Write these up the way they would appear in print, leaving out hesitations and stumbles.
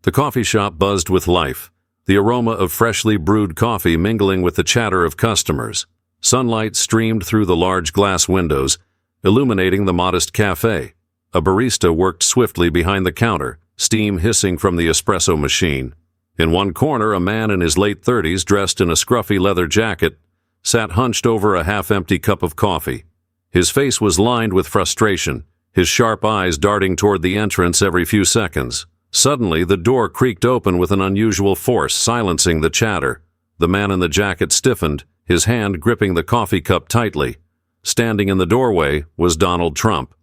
The coffee shop buzzed with life, the aroma of freshly brewed coffee mingling with the chatter of customers. Sunlight streamed through the large glass windows, illuminating the modest cafe. A barista worked swiftly behind the counter, steam hissing from the espresso machine. In one corner, a man in his late 30s, dressed in a scruffy leather jacket, sat hunched over a half-empty cup of coffee. His face was lined with frustration, his sharp eyes darting toward the entrance every few seconds. Suddenly, the door creaked open with an unusual force, silencing the chatter. The man in the jacket stiffened, his hand gripping the coffee cup tightly. Standing in the doorway was Donald Trump.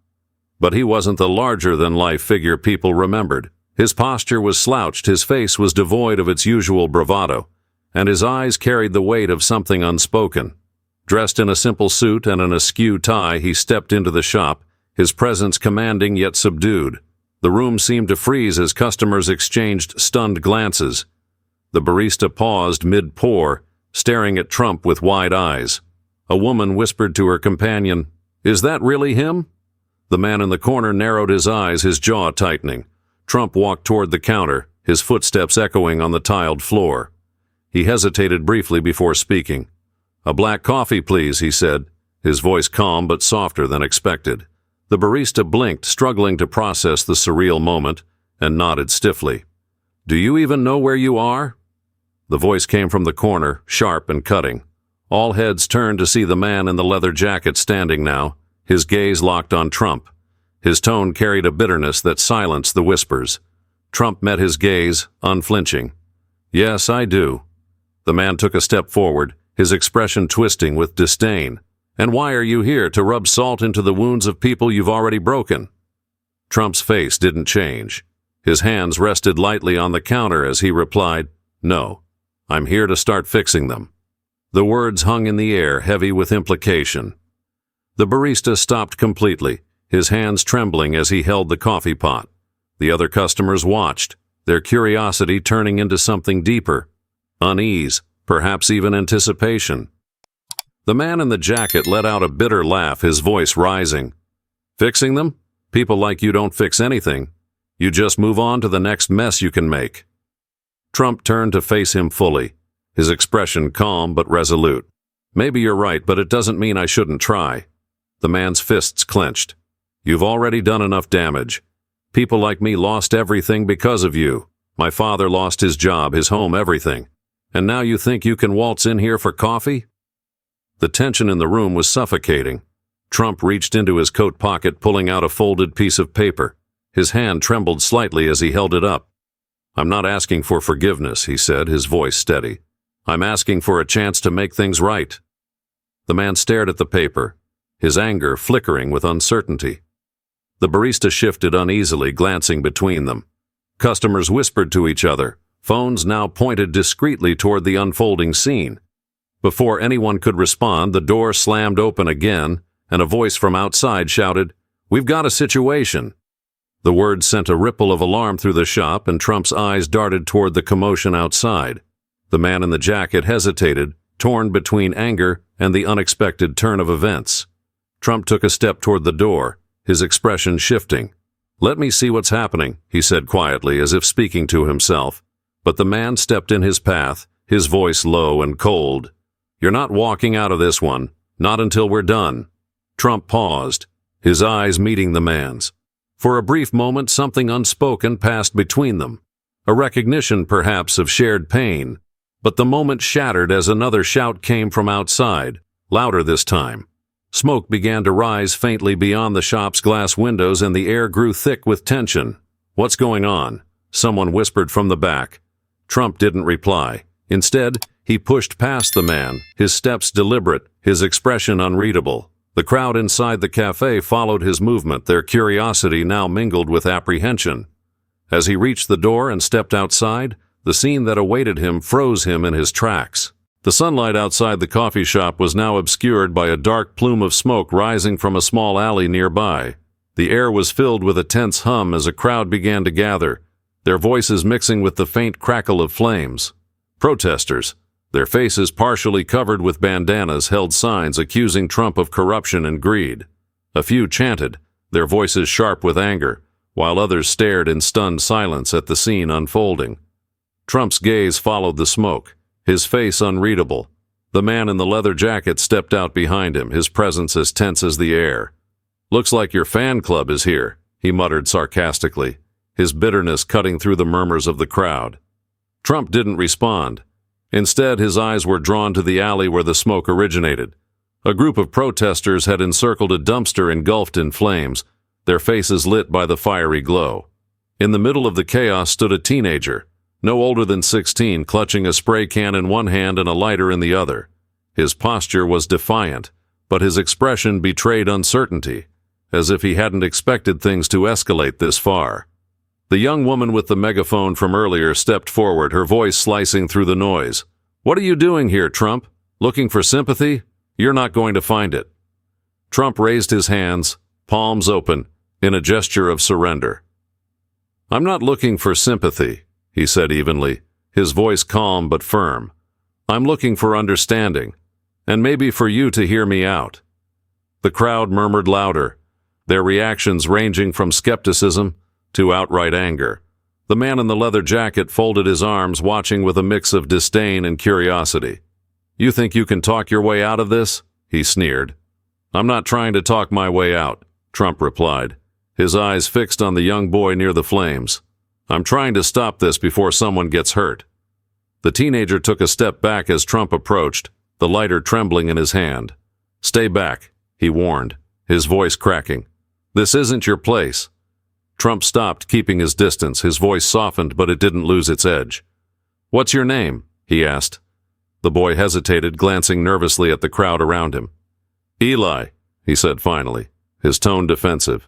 But he wasn't the larger-than-life figure people remembered. His posture was slouched, his face was devoid of its usual bravado, and his eyes carried the weight of something unspoken. Dressed in a simple suit and an askew tie, he stepped into the shop, his presence commanding yet subdued. The room seemed to freeze as customers exchanged stunned glances. The barista paused mid-pour, staring at Trump with wide eyes. A woman whispered to her companion, "Is that really him?" The man in the corner narrowed his eyes, his jaw tightening. Trump walked toward the counter, his footsteps echoing on the tiled floor. He hesitated briefly before speaking. "A black coffee, please," he said, his voice calm but softer than expected. The barista blinked, struggling to process the surreal moment, and nodded stiffly. "Do you even know where you are?" The voice came from the corner, sharp and cutting. All heads turned to see the man in the leather jacket standing now, his gaze locked on Trump. His tone carried a bitterness that silenced the whispers. Trump met his gaze, unflinching. "Yes, I do." The man took a step forward, his expression twisting with disdain. "And why are you here, to rub salt into the wounds of people you've already broken?" Trump's face didn't change. His hands rested lightly on the counter as he replied, "No, I'm here to start fixing them." The words hung in the air, heavy with implication. The barista stopped completely, his hands trembling as he held the coffee pot. The other customers watched, their curiosity turning into something deeper. Unease, perhaps even anticipation. The man in the jacket let out a bitter laugh, his voice rising. "Fixing them? People like you don't fix anything. You just move on to the next mess you can make." Trump turned to face him fully, his expression calm but resolute. "Maybe you're right, but it doesn't mean I shouldn't try." The man's fists clenched. "You've already done enough damage. People like me lost everything because of you. My father lost his job, his home, everything. And now you think you can waltz in here for coffee?" The tension in the room was suffocating. Trump reached into his coat pocket, pulling out a folded piece of paper. His hand trembled slightly as he held it up. "I'm not asking for forgiveness," he said, his voice steady. "I'm asking for a chance to make things right." The man stared at the paper, his anger flickering with uncertainty. The barista shifted uneasily, glancing between them. Customers whispered to each other, phones now pointed discreetly toward the unfolding scene. Before anyone could respond, the door slammed open again, and a voice from outside shouted, "We've got a situation." The words sent a ripple of alarm through the shop, and Trump's eyes darted toward the commotion outside. The man in the jacket hesitated, torn between anger and the unexpected turn of events. Trump took a step toward the door, his expression shifting. "Let me see what's happening," he said quietly, as if speaking to himself. But the man stepped in his path, his voice low and cold. "You're not walking out of this one, not until we're done." Trump paused, his eyes meeting the man's. For a brief moment, something unspoken passed between them, a recognition perhaps of shared pain. But the moment shattered as another shout came from outside, louder this time. Smoke began to rise faintly beyond the shop's glass windows, and the air grew thick with tension. "What's going on?" someone whispered from the back. Trump didn't reply. Instead, he pushed past the man, his steps deliberate, his expression unreadable. The crowd inside the cafe followed his movement, their curiosity now mingled with apprehension. As he reached the door and stepped outside, the scene that awaited him froze him in his tracks. The sunlight outside the coffee shop was now obscured by a dark plume of smoke rising from a small alley nearby. The air was filled with a tense hum as a crowd began to gather, their voices mixing with the faint crackle of flames. Protesters, their faces partially covered with bandanas, held signs accusing Trump of corruption and greed. A few chanted, their voices sharp with anger, while others stared in stunned silence at the scene unfolding. Trump's gaze followed the smoke, his face unreadable. The man in the leather jacket stepped out behind him, his presence as tense as the air. "Looks like your fan club is here," he muttered sarcastically, his bitterness cutting through the murmurs of the crowd. Trump didn't respond. Instead, his eyes were drawn to the alley where the smoke originated. A group of protesters had encircled a dumpster engulfed in flames, their faces lit by the fiery glow. In the middle of the chaos stood a teenager, no older than 16, clutching a spray can in one hand and a lighter in the other. His posture was defiant, but his expression betrayed uncertainty, as if he hadn't expected things to escalate this far. The young woman with the megaphone from earlier stepped forward, her voice slicing through the noise. "What are you doing here, Trump? Looking for sympathy? You're not going to find it." Trump raised his hands, palms open, in a gesture of surrender. "I'm not looking for sympathy," he said evenly, his voice calm but firm. "I'm looking for understanding, and maybe for you to hear me out." The crowd murmured louder, their reactions ranging from skepticism to outright anger. The man in the leather jacket folded his arms, watching with a mix of disdain and curiosity. "You think you can talk your way out of this?" he sneered. "I'm not trying to talk my way out," Trump replied, his eyes fixed on the young boy near the flames. "I'm trying to stop this before someone gets hurt." The teenager took a step back as Trump approached, the lighter trembling in his hand. "Stay back," he warned, his voice cracking. "This isn't your place." Trump stopped, keeping his distance, his voice softened, but it didn't lose its edge. "What's your name?" he asked. The boy hesitated, glancing nervously at the crowd around him. "Eli," he said finally, his tone defensive.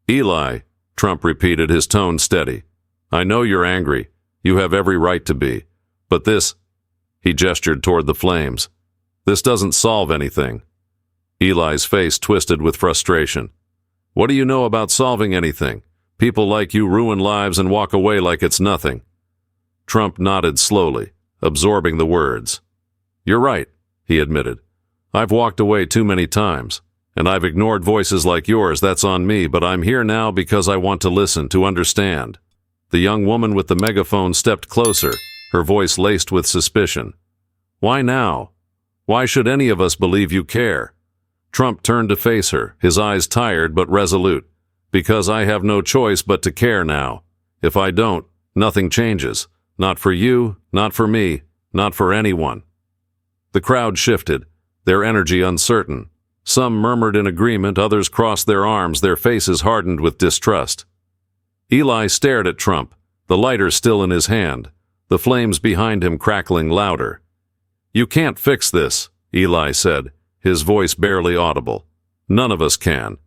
"Eli," Trump repeated, his tone steady. "I know you're angry. You have every right to be. But this," he gestured toward the flames, "this doesn't solve anything." Eli's face twisted with frustration. "What do you know about solving anything? People like you ruin lives and walk away like it's nothing." Trump nodded slowly, absorbing the words. "You're right," he admitted. "I've walked away too many times, and I've ignored voices like yours. That's on me, but I'm here now because I want to listen, to understand." The young woman with the megaphone stepped closer, her voice laced with suspicion. "Why now? Why should any of us believe you care?" Trump turned to face her, his eyes tired but resolute. "Because I have no choice but to care now. If I don't, nothing changes. Not for you, not for me, not for anyone." The crowd shifted, their energy uncertain. Some murmured in agreement, others crossed their arms, their faces hardened with distrust. Eli stared at Trump, the lighter still in his hand, the flames behind him crackling louder. "You can't fix this," Eli said, his voice barely audible. "None of us can."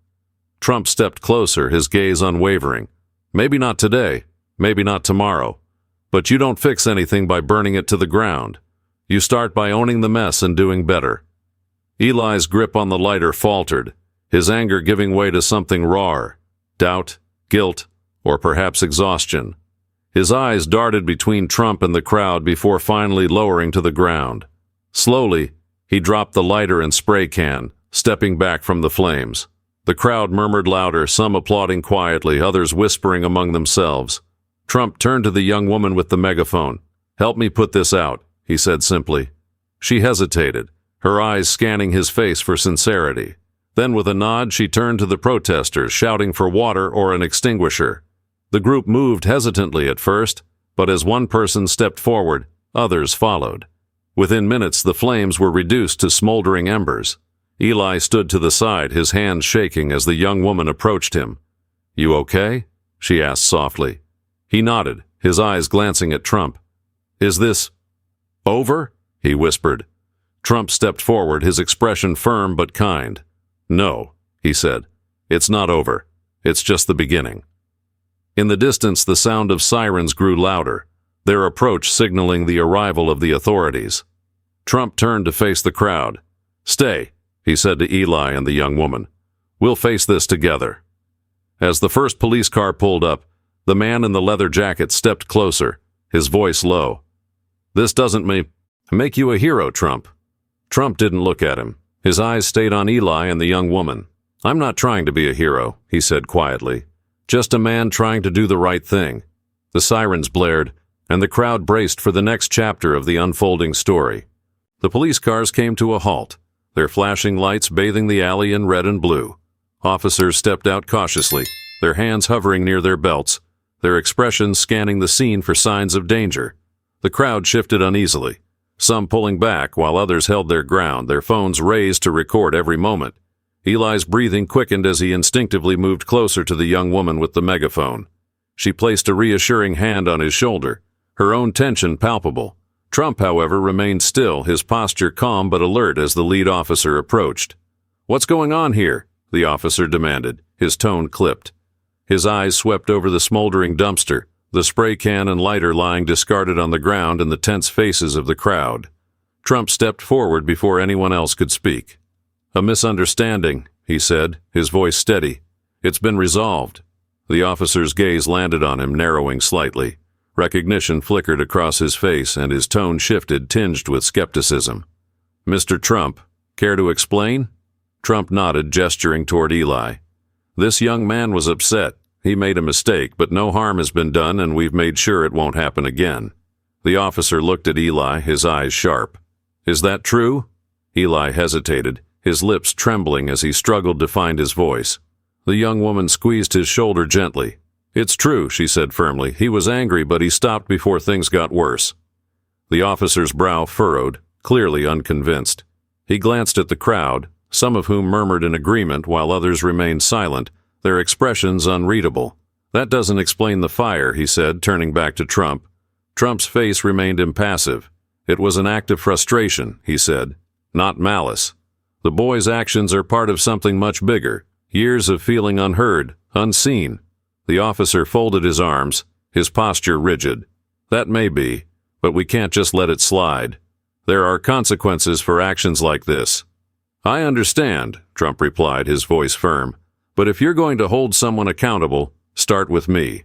Trump stepped closer, his gaze unwavering. "Maybe not today, maybe not tomorrow. But you don't fix anything by burning it to the ground. You start by owning the mess and doing better." Eli's grip on the lighter faltered, his anger giving way to something rawer, doubt, guilt, or perhaps exhaustion. His eyes darted between Trump and the crowd before finally lowering to the ground. Slowly, he dropped the lighter and spray can, stepping back from the flames. The crowd murmured louder, some applauding quietly, others whispering among themselves. Trump turned to the young woman with the megaphone. "Help me put this out," he said simply. She hesitated, her eyes scanning his face for sincerity. Then with a nod, she turned to the protesters, shouting for water or an extinguisher. The group moved hesitantly at first, but as one person stepped forward, others followed. Within minutes, the flames were reduced to smoldering embers. Eli stood to the side, his hands shaking as the young woman approached him. "You okay?" she asked softly. He nodded, his eyes glancing at Trump. "Is this over?" he whispered. Trump stepped forward, his expression firm but kind. "No," he said. "It's not over. It's just the beginning." In the distance, the sound of sirens grew louder, their approach signaling the arrival of the authorities. Trump turned to face the crowd. "Stay," he said to Eli and the young woman. "We'll face this together." As the first police car pulled up, the man in the leather jacket stepped closer, his voice low. "This doesn't make you a hero, Trump." Trump didn't look at him. His eyes stayed on Eli and the young woman. "I'm not trying to be a hero," he said quietly. Just a man trying to do the right thing. The sirens blared, and the crowd braced for the next chapter of the unfolding story. The police cars came to a halt, their flashing lights bathing the alley in red and blue. Officers stepped out cautiously, their hands hovering near their belts, their expressions scanning the scene for signs of danger. The crowd shifted uneasily, some pulling back while others held their ground, their phones raised to record every moment. Eli's breathing quickened as he instinctively moved closer to the young woman with the megaphone. She placed a reassuring hand on his shoulder, her own tension palpable. Trump, however, remained still, his posture calm but alert as the lead officer approached. "What's going on here?" the officer demanded, his tone clipped. His eyes swept over the smoldering dumpster, the spray can and lighter lying discarded on the ground, and the tense faces of the crowd. Trump stepped forward before anyone else could speak. "A misunderstanding," he said, his voice steady. "It's been resolved." The officer's gaze landed on him, narrowing slightly. Recognition flickered across his face, and his tone shifted, tinged with skepticism. "Mr. Trump, care to explain?" Trump nodded, gesturing toward Eli. "This young man was upset. He made a mistake, but no harm has been done, and we've made sure it won't happen again." The officer looked at Eli, his eyes sharp. "Is that true?" Eli hesitated, his lips trembling as he struggled to find his voice. The young woman squeezed his shoulder gently. "It's true," she said firmly. "He was angry, but he stopped before things got worse." The officer's brow furrowed, clearly unconvinced. He glanced at the crowd, some of whom murmured in agreement while others remained silent, their expressions unreadable. "That doesn't explain the fire," he said, turning back to Trump. Trump's face remained impassive. "It was an act of frustration," he said, "not malice. The boy's actions are part of something much bigger, years of feeling unheard, unseen." The officer folded his arms, his posture rigid. "That may be, but we can't just let it slide. There are consequences for actions like this." "I understand," Trump replied, his voice firm. "But if you're going to hold someone accountable, start with me."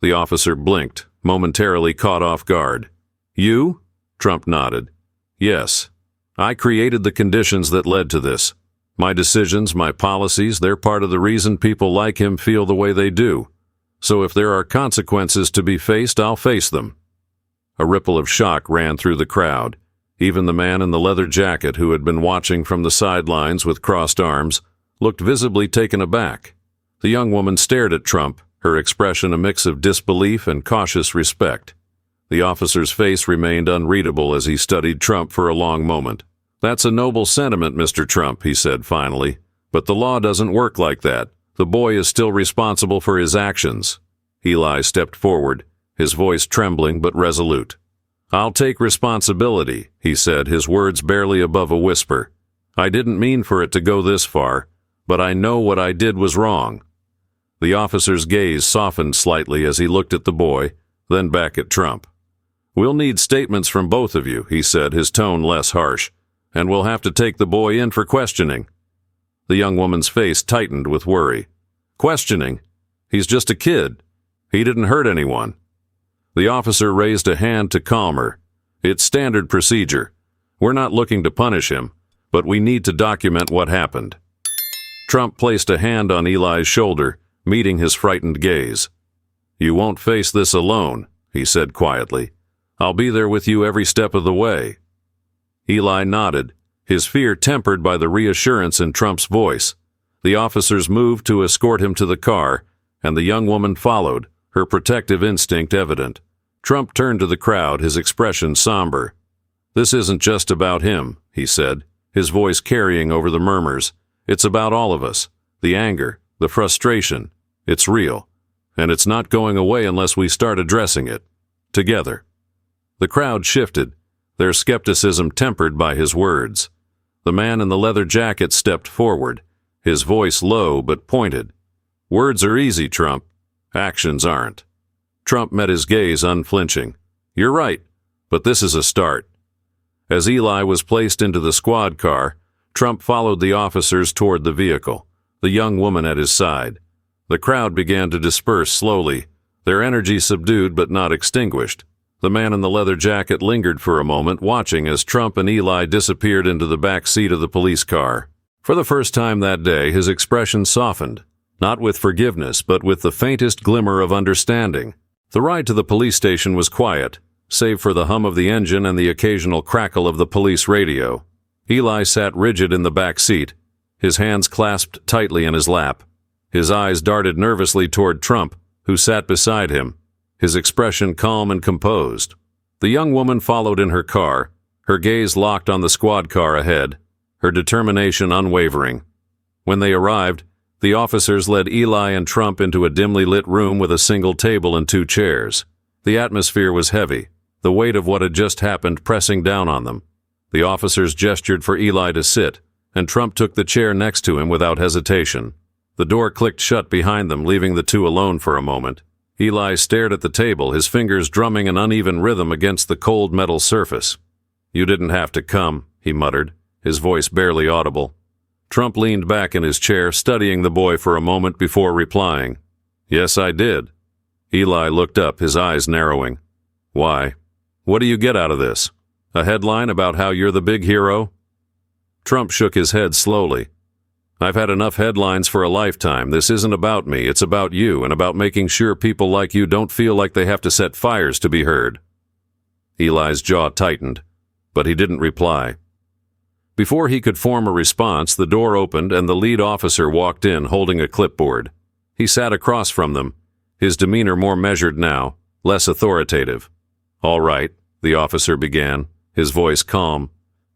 The officer blinked, momentarily caught off guard. "You?" Trump nodded. "Yes. I created the conditions that led to this. My decisions, my policies, they're part of the reason people like him feel the way they do. So if there are consequences to be faced, I'll face them." A ripple of shock ran through the crowd. Even the man in the leather jacket, who had been watching from the sidelines with crossed arms, looked visibly taken aback. The young woman stared at Trump, her expression a mix of disbelief and cautious respect. The officer's face remained unreadable as he studied Trump for a long moment. "That's a noble sentiment, Mr. Trump," he said finally. "But the law doesn't work like that. The boy is still responsible for his actions." Eli stepped forward, his voice trembling but resolute. "I'll take responsibility," he said, his words barely above a whisper. "I didn't mean for it to go this far, but I know what I did was wrong." The officer's gaze softened slightly as he looked at the boy, then back at Trump. "We'll need statements from both of you," he said, his tone less harsh, "and we'll have to take the boy in for questioning." The young woman's face tightened with worry. "Questioning? He's just a kid. He didn't hurt anyone." The officer raised a hand to calm her. "It's standard procedure. We're not looking to punish him, but we need to document what happened." Trump placed a hand on Eli's shoulder, meeting his frightened gaze. "You won't face this alone," he said quietly. "I'll be there with you every step of the way." Eli nodded, his fear tempered by the reassurance in Trump's voice. The officers moved to escort him to the car, and the young woman followed, her protective instinct evident. Trump turned to the crowd, his expression somber. "This isn't just about him," he said, his voice carrying over the murmurs. "It's about all of us. The anger, the frustration. It's real. And it's not going away unless we start addressing it. Together." The crowd shifted, their skepticism tempered by his words. The man in the leather jacket stepped forward, his voice low but pointed. "Words are easy, Trump. Actions aren't." Trump met his gaze unflinching. "You're right, but this is a start." As Eli was placed into the squad car, Trump followed the officers toward the vehicle, the young woman at his side. The crowd began to disperse slowly, their energy subdued but not extinguished. The man in the leather jacket lingered for a moment, watching as Trump and Eli disappeared into the back seat of the police car. For the first time that day, his expression softened, Not with forgiveness, but with the faintest glimmer of understanding. The ride to the police station was quiet, save for the hum of the engine and the occasional crackle of the police radio. Eli sat rigid in the back seat, his hands clasped tightly in his lap. His eyes darted nervously toward Trump, who sat beside him, his expression calm and composed. The young woman followed in her car, her gaze locked on the squad car ahead, her determination unwavering. When they arrived, the officers led Eli and Trump into a dimly lit room with a single table and 2 chairs. The atmosphere was heavy, the weight of what had just happened pressing down on them. The officers gestured for Eli to sit, and Trump took the chair next to him without hesitation. The door clicked shut behind them, leaving the two alone for a moment. Eli stared at the table, his fingers drumming an uneven rhythm against the cold metal surface. "You didn't have to come," he muttered, his voice barely audible. Trump leaned back in his chair, studying the boy for a moment before replying. "Yes, I did." Eli looked up, his eyes narrowing. "Why? What do you get out of this? A headline about how you're the big hero?" Trump shook his head slowly. "I've had enough headlines for a lifetime. This isn't about me, it's about you, and about making sure people like you don't feel like they have to set fires to be heard." Eli's jaw tightened, but he didn't reply. Before he could form a response, the door opened and the lead officer walked in holding a clipboard. He sat across from them, his demeanor more measured now, less authoritative. "All right," the officer began, his voice calm.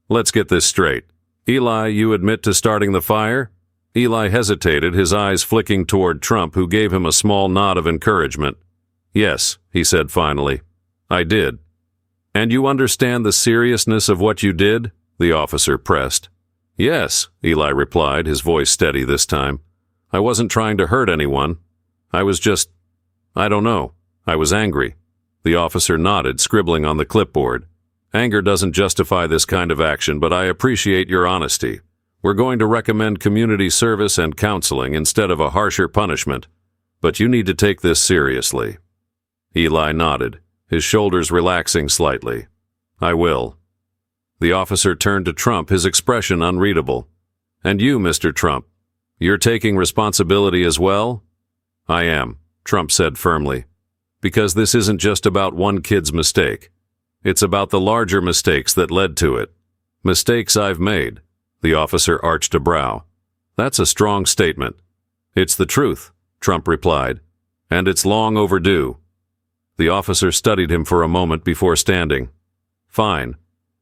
"Let's get this straight. Eli, you admit to starting the fire?" Eli hesitated, his eyes flicking toward Trump, who gave him a small nod of encouragement. "Yes," he said finally. "I did." "And you understand the seriousness of what you did?" the officer pressed. "Yes," Eli replied, his voice steady this time. "I wasn't trying to hurt anyone. I was just, I don't know. I was angry." The officer nodded, scribbling on the clipboard. "Anger doesn't justify this kind of action, but I appreciate your honesty. We're going to recommend community service and counseling instead of a harsher punishment. But you need to take this seriously." Eli nodded, his shoulders relaxing slightly. "I will." The officer turned to Trump, his expression unreadable. "And you, Mr. Trump, you're taking responsibility as well?" "I am," Trump said firmly. "Because this isn't just about one kid's mistake. It's about the larger mistakes that led to it. Mistakes I've made." The officer arched a brow. "That's a strong statement." "It's the truth," Trump replied. "And it's long overdue." The officer studied him for a moment before standing. "Fine.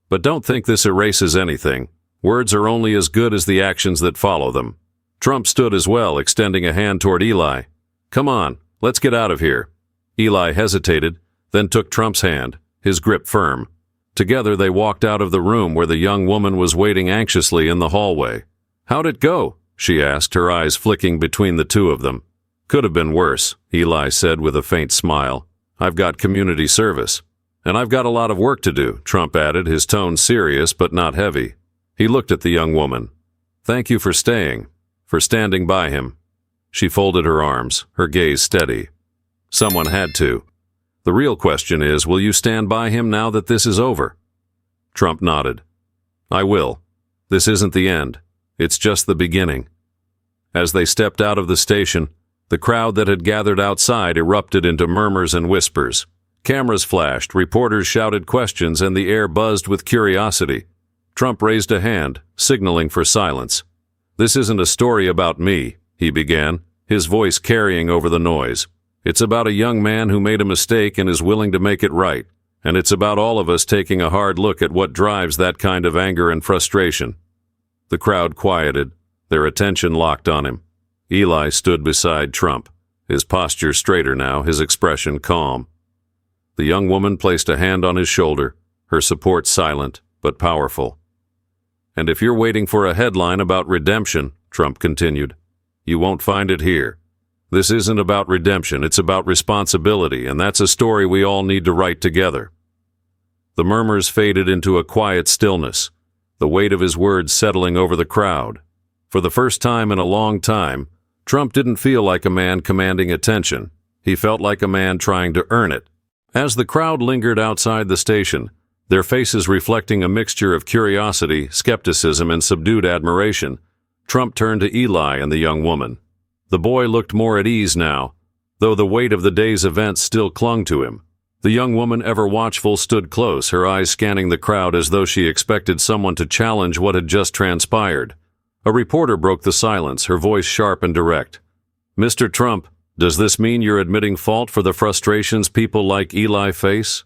But don't think this erases anything. Words are only as good as the actions that follow them." Trump stood as well, extending a hand toward Eli. "Come on, let's get out of here." Eli hesitated, then took Trump's hand, his grip firm. Together they walked out of the room where the young woman was waiting anxiously in the hallway. "How'd it go?" she asked, her eyes flicking between the two of them. "Could have been worse," Eli said with a faint smile. "I've got community service. And I've got a lot of work to do," Trump added, his tone serious but not heavy. He looked at the young woman. "Thank you for staying, for standing by him." She folded her arms, her gaze steady. "Someone had to. The real question is, will you stand by him now that this is over?" Trump nodded. "I will. This isn't the end. It's just the beginning." As they stepped out of the station, the crowd that had gathered outside erupted into murmurs and whispers. Cameras flashed, reporters shouted questions, and the air buzzed with curiosity. Trump raised a hand, signaling for silence. "This isn't a story about me," he began, his voice carrying over the noise. "It's about a young man who made a mistake and is willing to make it right. And it's about all of us taking a hard look at what drives that kind of anger and frustration." The crowd quieted, their attention locked on him. Eli stood beside Trump, his posture straighter now, his expression calm. The young woman placed a hand on his shoulder, her support silent but powerful. "And if you're waiting for a headline about redemption," Trump continued, "you won't find it here. This isn't about redemption, it's about responsibility, and that's a story we all need to write together." The murmurs faded into a quiet stillness, the weight of his words settling over the crowd. For the first time in a long time, Trump didn't feel like a man commanding attention. He felt like a man trying to earn it. As the crowd lingered outside the station, their faces reflecting a mixture of curiosity, skepticism, and subdued admiration, Trump turned to Eli and the young woman. The boy looked more at ease now, though the weight of the day's events still clung to him. The young woman, ever watchful, stood close, her eyes scanning the crowd as though she expected someone to challenge what had just transpired. A reporter broke the silence, her voice sharp and direct. "Mr. Trump, does this mean you're admitting fault for the frustrations people like Eli face?"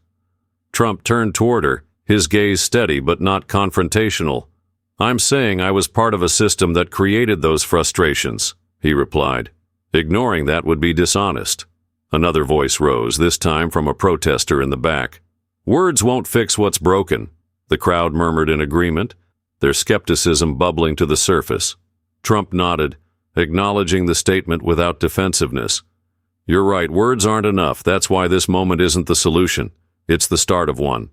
Trump turned toward her, his gaze steady but not confrontational. "I'm saying I was part of a system that created those frustrations," he replied. Ignoring that would be dishonest. Another voice rose, this time from a protester in the back. "Words won't fix what's broken," the crowd murmured in agreement, their skepticism bubbling to the surface. Trump nodded, acknowledging the statement without defensiveness. "You're right, words aren't enough. That's why this moment isn't the solution. It's the start of one."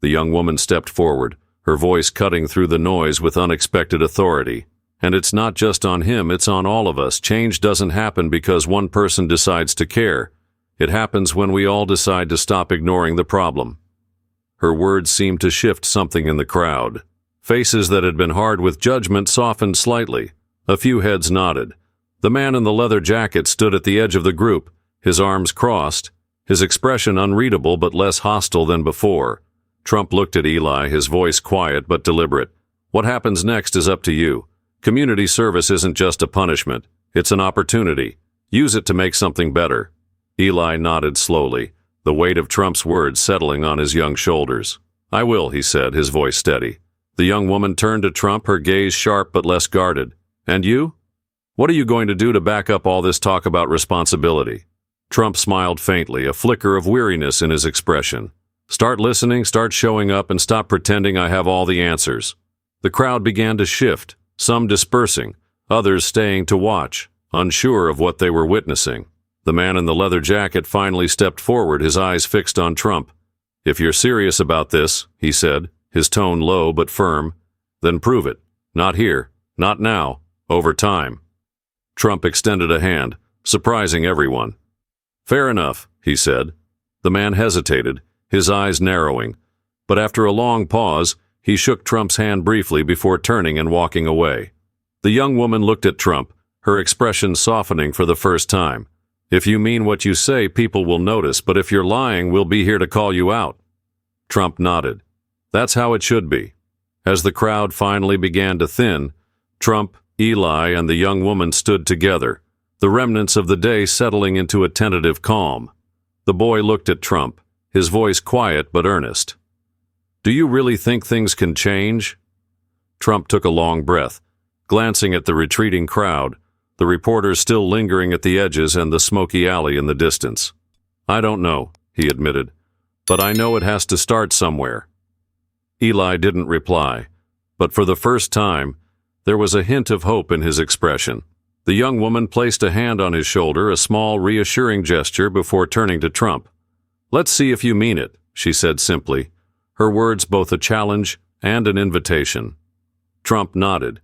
The young woman stepped forward, her voice cutting through the noise with unexpected authority. "And it's not just on him, it's on all of us. Change doesn't happen because one person decides to care. It happens when we all decide to stop ignoring the problem." Her words seemed to shift something in the crowd. Faces that had been hard with judgment softened slightly. A few heads nodded. The man in the leather jacket stood at the edge of the group, his arms crossed, his expression unreadable but less hostile than before. Trump looked at Eli, his voice quiet but deliberate. "What happens next is up to you. Community service isn't just a punishment. It's an opportunity. Use it to make something better." Eli nodded slowly, the weight of Trump's words settling on his young shoulders. "I will," he said, his voice steady. The young woman turned to Trump, her gaze sharp but less guarded. "And you? What are you going to do to back up all this talk about responsibility?" Trump smiled faintly, a flicker of weariness in his expression. "Start listening, start showing up, and stop pretending I have all the answers." The crowd began to shift, some dispersing, others staying to watch, unsure of what they were witnessing. The man in the leather jacket finally stepped forward, his eyes fixed on Trump. "If you're serious about this," he said, his tone low but firm, "then prove it. Not here, not now, over time." Trump extended a hand, surprising everyone. "Fair enough," he said. The man hesitated, his eyes narrowing, but after a long pause, he shook Trump's hand briefly before turning and walking away. The young woman looked at Trump, her expression softening for the first time. "If you mean what you say, people will notice, but if you're lying, we'll be here to call you out." Trump nodded. "That's how it should be." As the crowd finally began to thin, Trump, Eli, and the young woman stood together, the remnants of the day settling into a tentative calm. The boy looked at Trump, his voice quiet but earnest. "Do you really think things can change?" Trump took a long breath, glancing at the retreating crowd, the reporters still lingering at the edges and the smoky alley in the distance. "I don't know," he admitted, "but I know it has to start somewhere." Eli didn't reply, but for the first time, there was a hint of hope in his expression. The young woman placed a hand on his shoulder, a small, reassuring gesture before turning to Trump. "Let's see if you mean it," she said simply, her words both a challenge and an invitation. Trump nodded,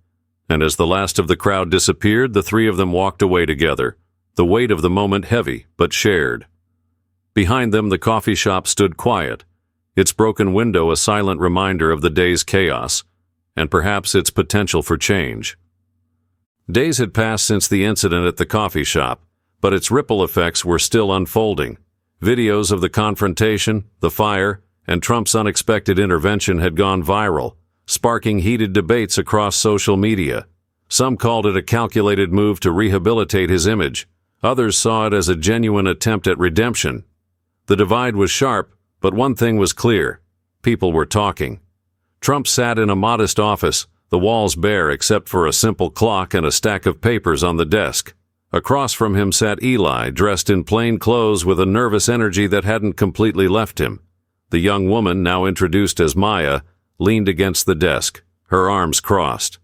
and as the last of the crowd disappeared, the three of them walked away together, the weight of the moment heavy but shared. Behind them, the coffee shop stood quiet, its broken window a silent reminder of the day's chaos, and perhaps its potential for change. Days had passed since the incident at the coffee shop, but its ripple effects were still unfolding. Videos of the confrontation, the fire, and Trump's unexpected intervention had gone viral, sparking heated debates across social media. Some called it a calculated move to rehabilitate his image. Others saw it as a genuine attempt at redemption. The divide was sharp, but one thing was clear. People were talking. Trump sat in a modest office, the walls bare except for a simple clock and a stack of papers on the desk. Across from him sat Eli, dressed in plain clothes with a nervous energy that hadn't completely left him. The young woman, now introduced as Maya, leaned against the desk, her arms crossed.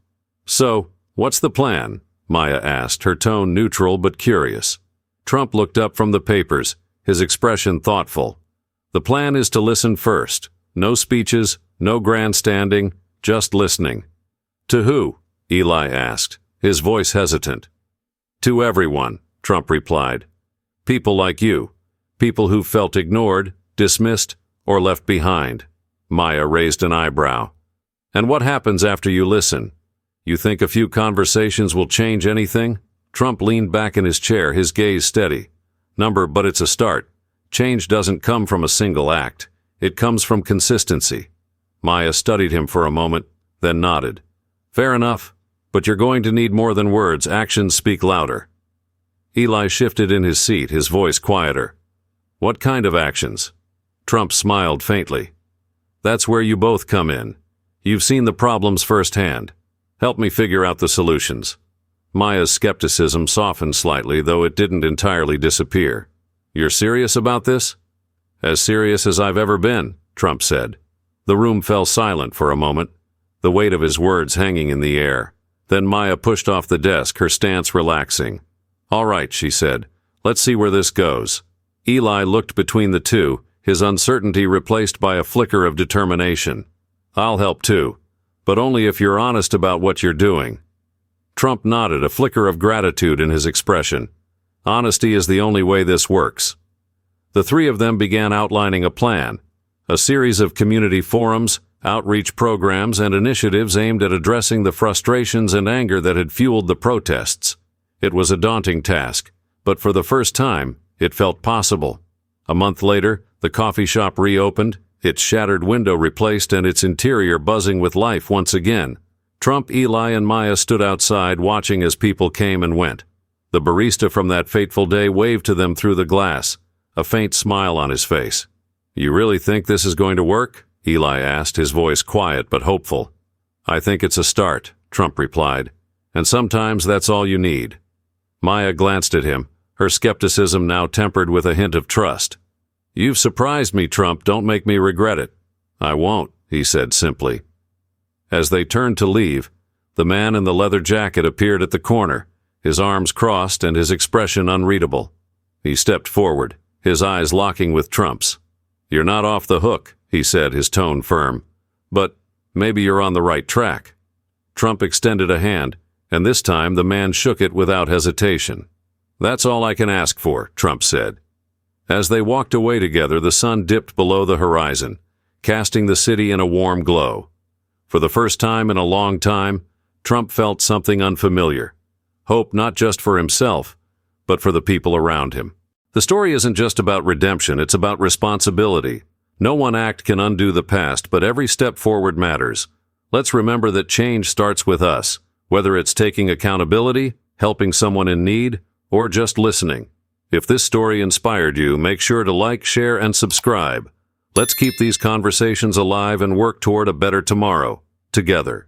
"So, what's the plan?" Maya asked, her tone neutral but curious. Trump looked up from the papers, his expression thoughtful. "The plan is to listen first. No speeches, no grandstanding, just listening." "To who?" Eli asked, his voice hesitant. "To everyone," Trump replied. "People like you. People who felt ignored, dismissed, or left behind." Maya raised an eyebrow. "And what happens after you listen? You think a few conversations will change anything?" Trump leaned back in his chair, his gaze steady. But it's a start. Change doesn't come from a single act. It comes from consistency. Maya studied him for a moment, then nodded. Fair enough, but you're going to need more than words. Actions speak louder. Eli shifted in his seat, his voice quieter. What kind of actions? Trump smiled faintly. That's where you both come in. You've seen the problems firsthand. Help me figure out the solutions. Maya's skepticism softened slightly, though it didn't entirely disappear. You're serious about this? As serious as I've ever been, Trump said. The room fell silent for a moment, the weight of his words hanging in the air. Then Maya pushed off the desk, her stance relaxing. All right, she said. Let's see where this goes. Eli looked between the two, his uncertainty replaced by a flicker of determination. I'll help too, but only if you're honest about what you're doing. Trump nodded, a flicker of gratitude in his expression. Honesty is the only way this works. The three of them began outlining a plan, a series of community forums, outreach programs, and initiatives aimed at addressing the frustrations and anger that had fueled the protests. It was a daunting task, but for the first time, it felt possible. A month later, the coffee shop reopened, its shattered window replaced and its interior buzzing with life once again. Trump, Eli, and Maya stood outside watching as people came and went. The barista from that fateful day waved to them through the glass, a faint smile on his face. You really think this is going to work? Eli asked, his voice quiet but hopeful. I think it's a start, Trump replied, and sometimes that's all you need. Maya glanced at him, her skepticism now tempered with a hint of trust. You've surprised me, Trump. Don't make me regret it. I won't, he said simply. As they turned to leave, the man in the leather jacket appeared at the corner, his arms crossed and his expression unreadable. He stepped forward, his eyes locking with Trump's. You're not off the hook, he said, his tone firm. But maybe you're on the right track. Trump extended a hand, and this time the man shook it without hesitation. That's all I can ask for, Trump said. As they walked away together, the sun dipped below the horizon, casting the city in a warm glow. For the first time in a long time, Trump felt something unfamiliar. Hope not just for himself, but for the people around him. The story isn't just about redemption, it's about responsibility. No one act can undo the past, but every step forward matters. Let's remember that change starts with us, whether it's taking accountability, helping someone in need, or just listening. If this story inspired you, make sure to like, share, and subscribe. Let's keep these conversations alive and work toward a better tomorrow, together.